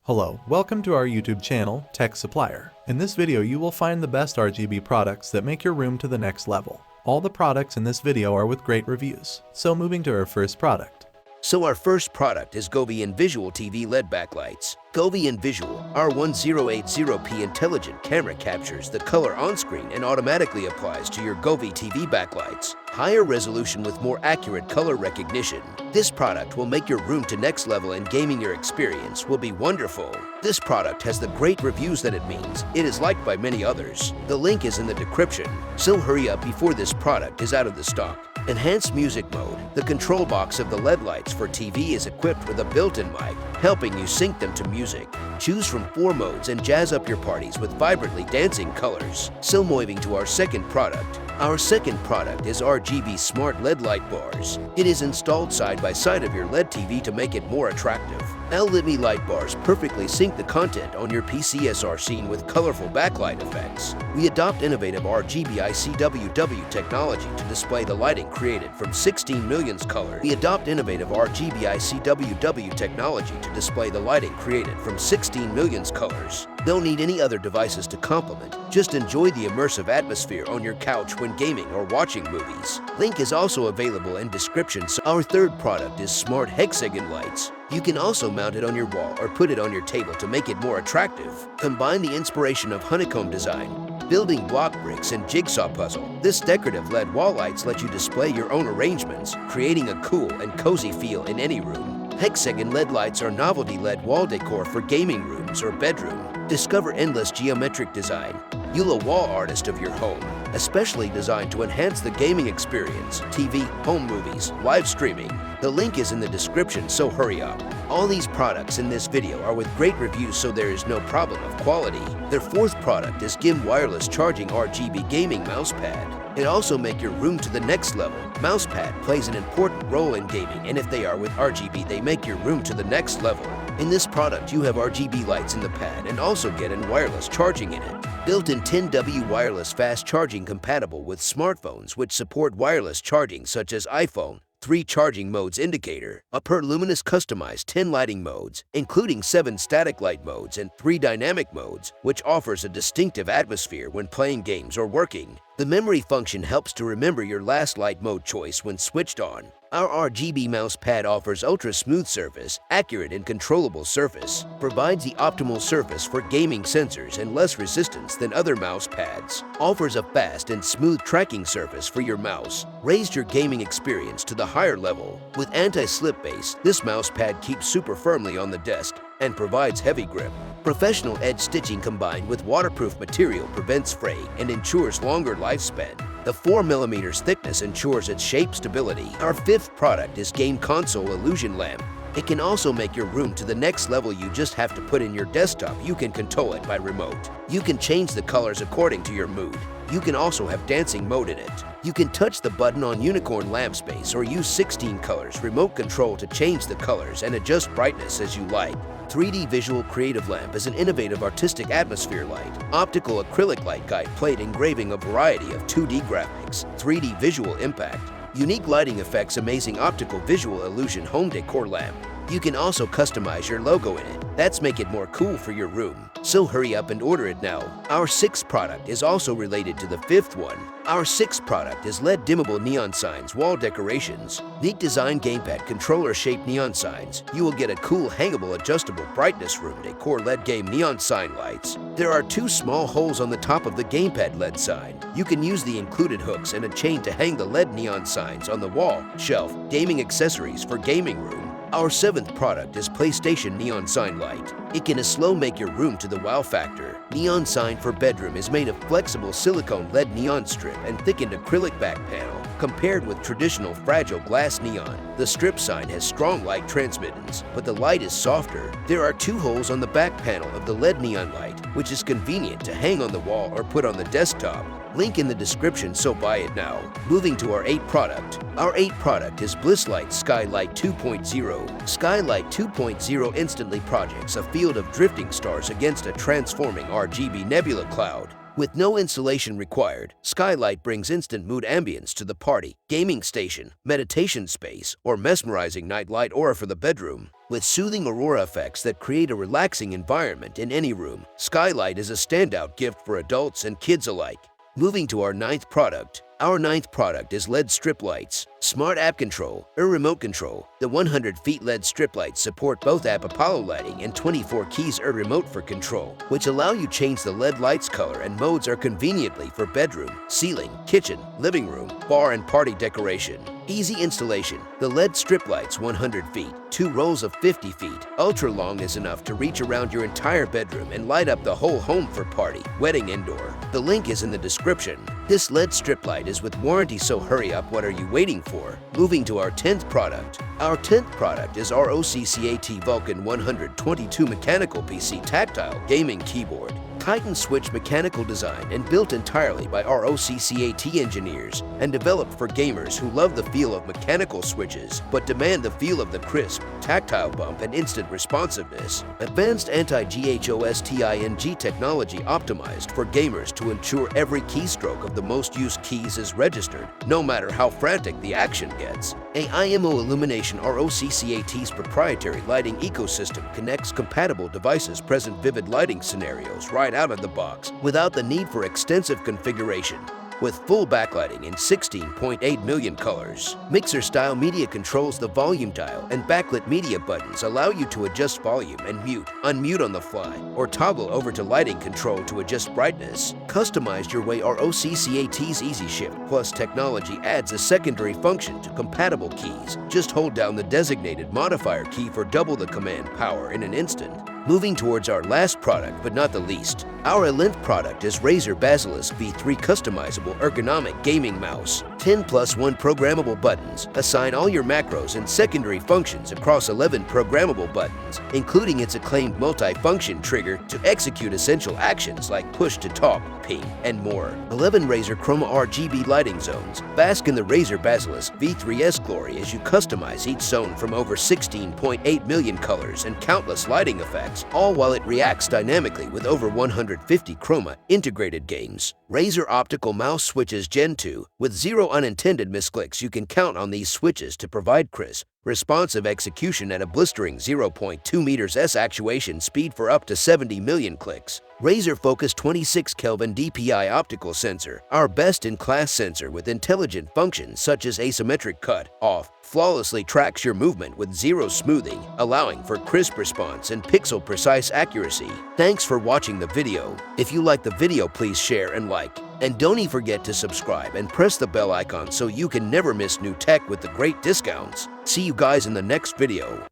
Hello, welcome to our YouTube channel, Tech Supplier. In this video you will find the best RGB products that make your room to the next level. All the products in this video are with great reviews. So moving to our first product. So our first product is Govee Visual TV LED backlights. Govee Visual R1080p intelligent camera captures the color on screen and automatically applies to your Govee TV backlights. Higher resolution with more accurate color recognition. This product will make your room to next level and gaming your experience will be wonderful. This product has the great reviews that it means. It is liked by many others. The link is in the description. So hurry up before this product is out of the stock. Enhanced music mode. The control box of the LED lights for TV is equipped with a built-in mic, helping you sync them to music. Choose from 4 modes and jazz up your parties with vibrantly dancing colors. So moving to our second product. Our second product is RGB Smart LED light bars. It is installed side by side of your LED TV to make it more attractive. LED light bars perfectly sync the content on your PCSR scene with colorful backlight effects. We adopt innovative RGB ICWW technology to display the lighting created from 16 million colors. We adopt innovative RGB ICWW technology to display the lighting created from 16 million colors. Don't need any other devices to complement. Just enjoy the immersive atmosphere on your couch when gaming or watching movies. Link is also available in description. Our third product is Smart Hexagon lights. You can also mount it on your wall or put it on your table to make it more attractive. Combine the inspiration of honeycomb design, building block bricks, and jigsaw puzzle. This decorative LED wall lights let you display your own arrangements, creating a cool and cozy feel in any room. Hexagon LED lights are novelty LED wall decor for gaming rooms or bedroom. Discover endless geometric design. You're a wall artist of your home, especially designed to enhance the gaming experience, TV, home movies, live streaming. The link is in the description, so hurry up. All these products in this video are with great reviews, so there is no problem of quality. Their fourth product is GIM Wireless Charging RGB Gaming Mousepad. It also make your room to the next level. Mousepad plays an important role in gaming, and if they are with RGB, they make your room to the next level. In this product, you have RGB lights in the pad and also get in wireless charging in it. Built-in 10W wireless fast charging compatible with smartphones which support wireless charging such as iPhone. 3 charging modes indicator, a per luminous customized 10 lighting modes, including 7 static light modes and 3 dynamic modes, which offers a distinctive atmosphere when playing games or working. The memory function helps to remember your last light mode choice when switched on. Our RGB mouse pad offers ultra-smooth surface, accurate and controllable surface, provides the optimal surface for gaming sensors and less resistance than other mouse pads, offers a fast and smooth tracking surface for your mouse, raised your gaming experience to the higher level. With anti-slip base, this mouse pad keeps super firmly on the desk and provides heavy grip. Professional edge stitching combined with waterproof material prevents fraying and ensures longer lifespan. The 4mm thickness ensures its shape stability. Our fifth product is Game Console Illusion Lamp. It can also make your room to the next level. You just have to put in your desktop. You can control it by remote. You can change the colors according to your mood. You can also have dancing mode in it. You can touch the button on unicorn lamp space or use 16 colors remote control to change the colors and adjust brightness as you like. 3D Visual Creative Lamp is an innovative artistic atmosphere light. Optical acrylic light guide plate engraving a variety of 2D graphics. 3D visual impact. Unique lighting effects, amazing optical visual illusion home decor lamp. You can also customize your logo in it. That's make it more cool for your room. So hurry up and order it now. Our sixth product is also related to the fifth one. Our sixth product is LED dimmable neon signs wall decorations. Neat design gamepad controller shaped neon signs. You will get a cool hangable adjustable brightness room decor LED game neon sign lights. There are 2 small holes on the top of the gamepad LED sign. You can use the included hooks and a chain to hang the LED neon signs on the wall, shelf, gaming accessories for gaming room. Our seventh product is PlayStation Neon Sign Light. It can slow make your room to the wow factor. Neon sign for bedroom is made of flexible silicone LED neon strip and thickened acrylic back panel. Compared with traditional fragile glass neon, the strip sign has strong light transmittance, but the light is softer. There are 2 holes on the back panel of the LED neon light, which is convenient to hang on the wall or put on the desktop. Link in the description, so buy it now. Moving to our 8th product. Our 8th product is Blisslight Skylight 2.0. Skylight 2.0 instantly projects a field of drifting stars against a transforming RGB nebula cloud. With no installation required, Skylight brings instant mood ambience to the party, gaming station, meditation space, or mesmerizing nightlight aura for the bedroom. With soothing aurora effects that create a relaxing environment in any room, Skylight is a standout gift for adults and kids alike. Moving to our ninth product. Our ninth product is LED strip lights. Smart app control or remote control. The 100 feet LED strip lights support both app Apollo lighting and 24 keys or remote for control, which allow you change the LED lights color and modes are conveniently for bedroom, ceiling, kitchen, living room, bar and party decoration. Easy installation. The LED strip lights 100 feet, 2 rows of 50 feet. Ultra long is enough to reach around your entire bedroom and light up the whole home for party, wedding, indoor. The link is in the description. This LED strip light is with warranty, so hurry up, what are you waiting for? Moving to our 10th product. Our 10th product is ROCCAT Vulcan 122 mechanical PC tactile gaming keyboard. Titan switch mechanical design and built entirely by ROCCAT engineers and developed for gamers who love the feel of mechanical switches but demand the feel of the crisp, tactile bump and instant responsiveness. Advanced anti-GHOSTING technology optimized for gamers to ensure every keystroke of the most used keys is registered, no matter how frantic the action gets. IMO illumination. ROCCAT's proprietary lighting ecosystem connects compatible devices present vivid lighting scenarios right out of the box without the need for extensive configuration. With full backlighting in 16.8 million colors. Mixer-style media controls the volume dial and backlit media buttons allow you to adjust volume and mute, unmute on the fly, or toggle over to lighting control to adjust brightness. Customized your way. ROCCAT's Easy Shift Plus technology adds a secondary function to compatible keys. Just hold down the designated modifier key for double the command power in an instant. Moving towards our last product but not the least. Our 11th product is Razer Basilisk V3 customizable ergonomic gaming mouse. 10+1 programmable buttons assign all your macros and secondary functions across 11 programmable buttons, including its acclaimed multi-function trigger to execute essential actions like push to talk, ping, and more. 11 Razer Chroma RGB lighting zones. Bask in the Razer Basilisk V3's glory as you customize each zone from over 16.8 million colors and countless lighting effects, all while it reacts dynamically with over 150 Chroma integrated games. Razer optical mouse switches Gen 2. With 0 unintended misclicks, you can count on these switches to provide crisp, responsive execution at a blistering 0.2 meters actuation speed for up to 70 million clicks. Razer Focus 26 Kelvin DPI optical sensor, our best-in-class sensor with intelligent functions such as asymmetric cut, off, flawlessly tracks your movement with zero smoothing, allowing for crisp response and pixel-precise accuracy. Thanks for watching the video. If you like the video, please share and like. And don't forget to subscribe and press the bell icon so you can never miss new tech with the great discounts. See you guys in the next video.